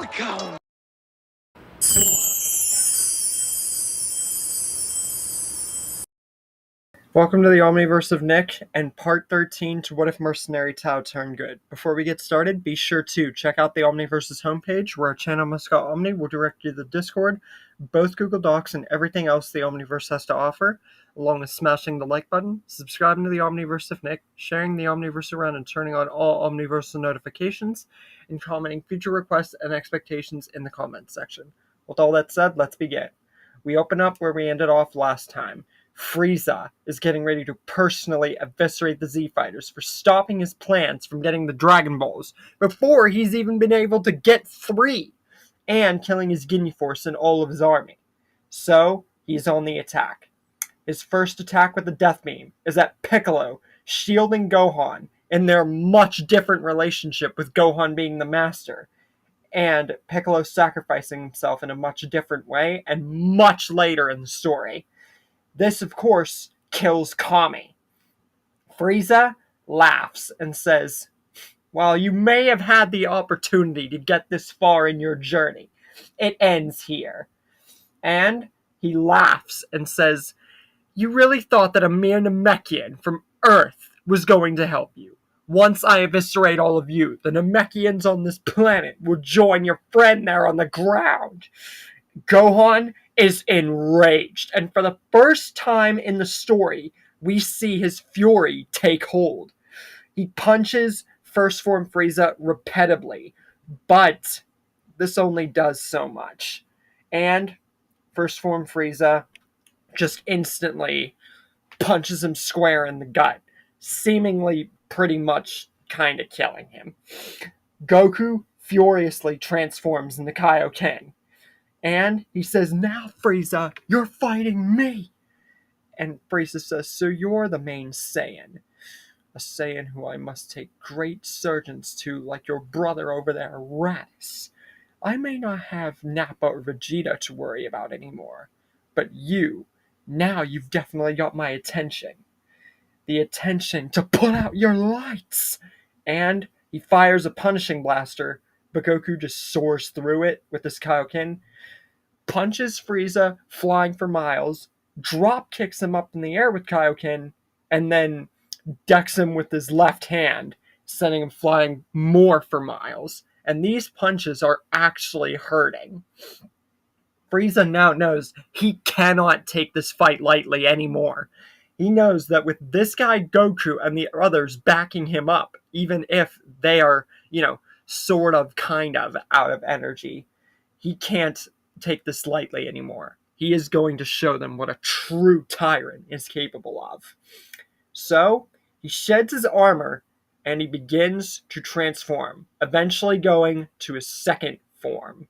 Welcome! Welcome to the Omniverse of Nick and part 13 to What If Mercenary Tao Turned Good. Before we get started, be sure to check out the Omniverse's homepage where our channel mascot Omni will direct you to the Discord, both Google Docs, and everything else the Omniverse has to offer, along with smashing the like button, subscribing to the Omniverse of Nick, sharing the Omniverse around and turning on all Omniverse notifications, and commenting future requests and expectations in the comments section. With all that said, let's begin. We open up where we ended off last time. Frieza is getting ready to personally eviscerate the Z-Fighters for stopping his plans from getting the Dragon Balls before he's even been able to get 3, and killing his Ginyu Force and all of his army. So, he's on the attack. His first attack with the Death Beam is at Piccolo shielding Gohan in their much different relationship with Gohan being the master, and Piccolo sacrificing himself in a much different way and much later in the story. This, of course, kills Kami. Frieza laughs and says, "While you may have had the opportunity to get this far in your journey, it ends here." And he laughs and says, "You really thought that a mere Namekian from Earth was going to help you. Once I eviscerate all of you, the Namekians on this planet will join your friend there on the ground." Gohan is enraged, and for the first time in the story, we see his fury take hold. He punches First Form Frieza repeatedly, but this only does so much. And First Form Frieza just instantly punches him square in the gut, seemingly pretty much kind of killing him. Goku furiously transforms into Kaioken. And he says, "Now, Frieza, you're fighting me." And Frieza says, "So you're the main Saiyan. A Saiyan who I must take great surgeons to, like your brother over there, Raditz. I may not have Nappa or Vegeta to worry about anymore. But you, now you've definitely got my attention. The attention to put out your lights." And he fires a punishing blaster, but Goku just soars through it with his Kaioken, punches Frieza flying for miles, drop kicks him up in the air with Kaioken, and then decks him with his left hand, sending him flying more for miles. And these punches are actually hurting. Frieza now knows he cannot take this fight lightly anymore. He knows that with this guy Goku and the others backing him up, even if they are, sort of, kind of out of energy, he can't take this lightly anymore. He is going to show them what a true tyrant is capable of. So, he sheds his armor and he begins to transform, eventually going to his second form.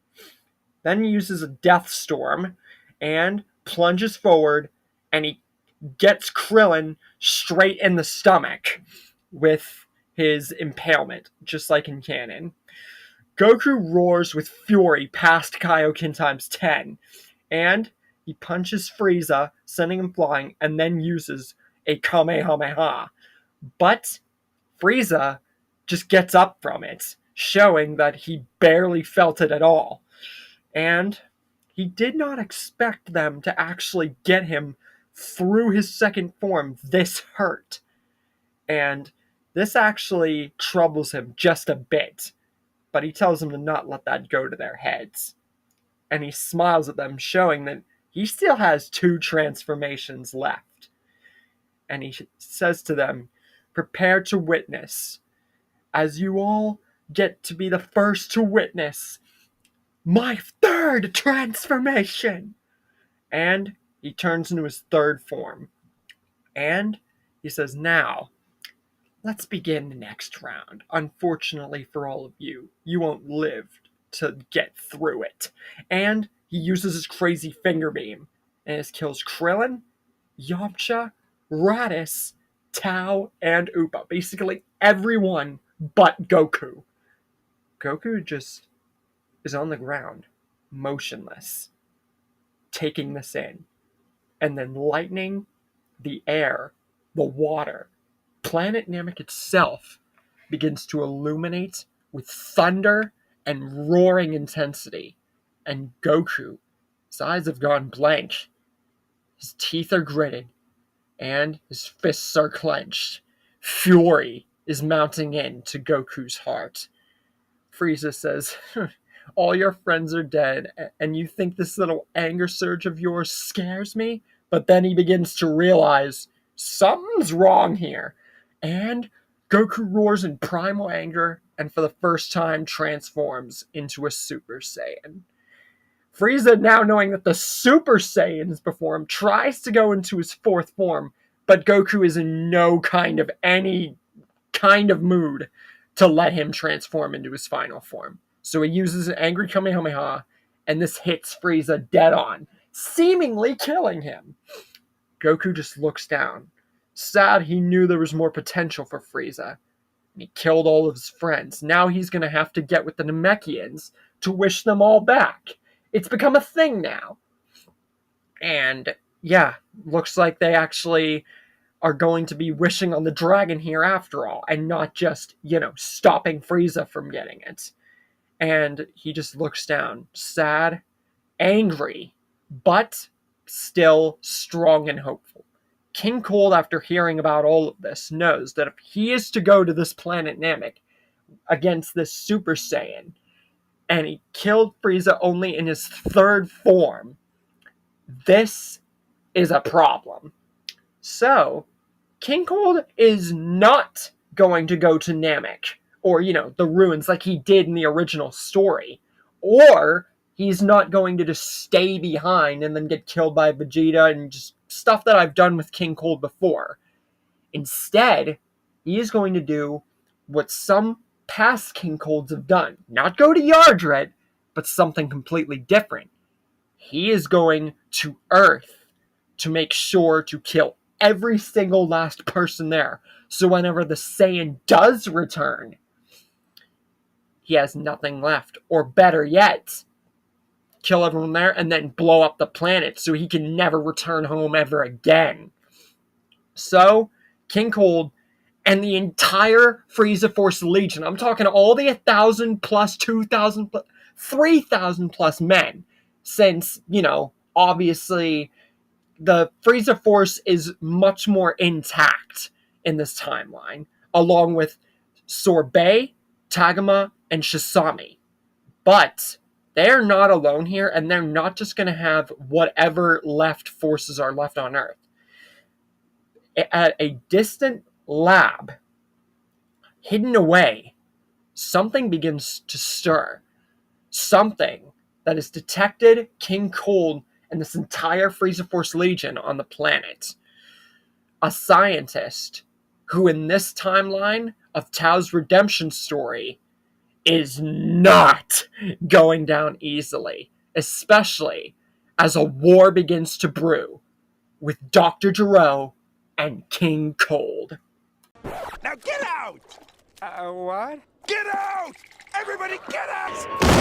Then he uses a Death Storm and plunges forward, and he gets Krillin straight in the stomach with his impalement, just like in canon. Goku roars with fury past Kaioken times 10, and he punches Frieza, sending him flying, and then uses a Kamehameha. But Frieza just gets up from it, showing that he barely felt it at all. And he did not expect them to actually get him through his second form this hurt. And this actually troubles him just a bit. But he tells them to not let that go to their heads. And he smiles at them, showing that he still has 2 transformations left. And he says to them, "Prepare to witness, as you all get to be the first to witness, my 3rd transformation." And he turns into his 3rd form. And he says, "Now, let's begin the next round. Unfortunately for all of you, you won't live to get through it." And he uses his crazy finger beam, and it kills Krillin, Yamcha, Raditz, Tao, and Upa. Basically everyone but Goku. Goku just is on the ground, motionless, taking this in. And then lightning, the air, the water, planet Namek itself begins to illuminate with thunder and roaring intensity. And Goku, his eyes have gone blank. His teeth are gritted, and his fists are clenched. Fury is mounting into Goku's heart. Frieza says, all your friends are dead, and you think this little anger surge of yours scares me? But then he begins to realize something's wrong here. And Goku roars in primal anger and for the first time transforms into a Super Saiyan. Frieza, now knowing that the Super Saiyan is before him, tries to go into his fourth form, but Goku is in no kind of any kind of mood to let him transform into his final form. So he uses an angry Kamehameha, and this hits Frieza dead on, seemingly killing him. Goku just looks down. Sad, he knew there was more potential for Frieza. And he killed all of his friends. Now he's going to have to get with the Namekians to wish them all back. It's become a thing now. And yeah, looks like they actually are going to be wishing on the dragon here after all, and not just, stopping Frieza from getting it. And he just looks down, sad, angry, but still strong and hopeful. King Cold, after hearing about all of this, knows that if he is to go to this planet Namek against this Super Saiyan, and he killed Frieza only in his third form, this is a problem. So, King Cold is not going to go to Namek, or, the ruins like he did in the original story. Or he's not going to just stay behind and then get killed by Vegeta and just stuff that I've done with King Cold before. Instead, he is going to do what some past King Colds have done. Not go to Yardred, but something completely different. He is going to Earth to make sure to kill every single last person there. So whenever the Saiyan does return, he has nothing left. Or better yet, kill everyone there and then blow up the planet so he can never return home ever again. So, King Cold and the entire Frieza Force Legion, I'm talking all the 1,000 plus, 2,000 plus, 3,000 plus men, since, obviously the Frieza Force is much more intact in this timeline, along with Sorbet, Tagoma, and Shisami. But they're not alone here, and they're not just going to have whatever left forces are left on Earth. At a distant lab, hidden away, something begins to stir. Something that has detected King Cold and this entire Frieza Force Legion on the planet. A scientist who, in this timeline of Tao's redemption story, is not going down easily, especially as a war begins to brew with Dr. Gero and King Cold. Now get out! What? Get out! Everybody get out!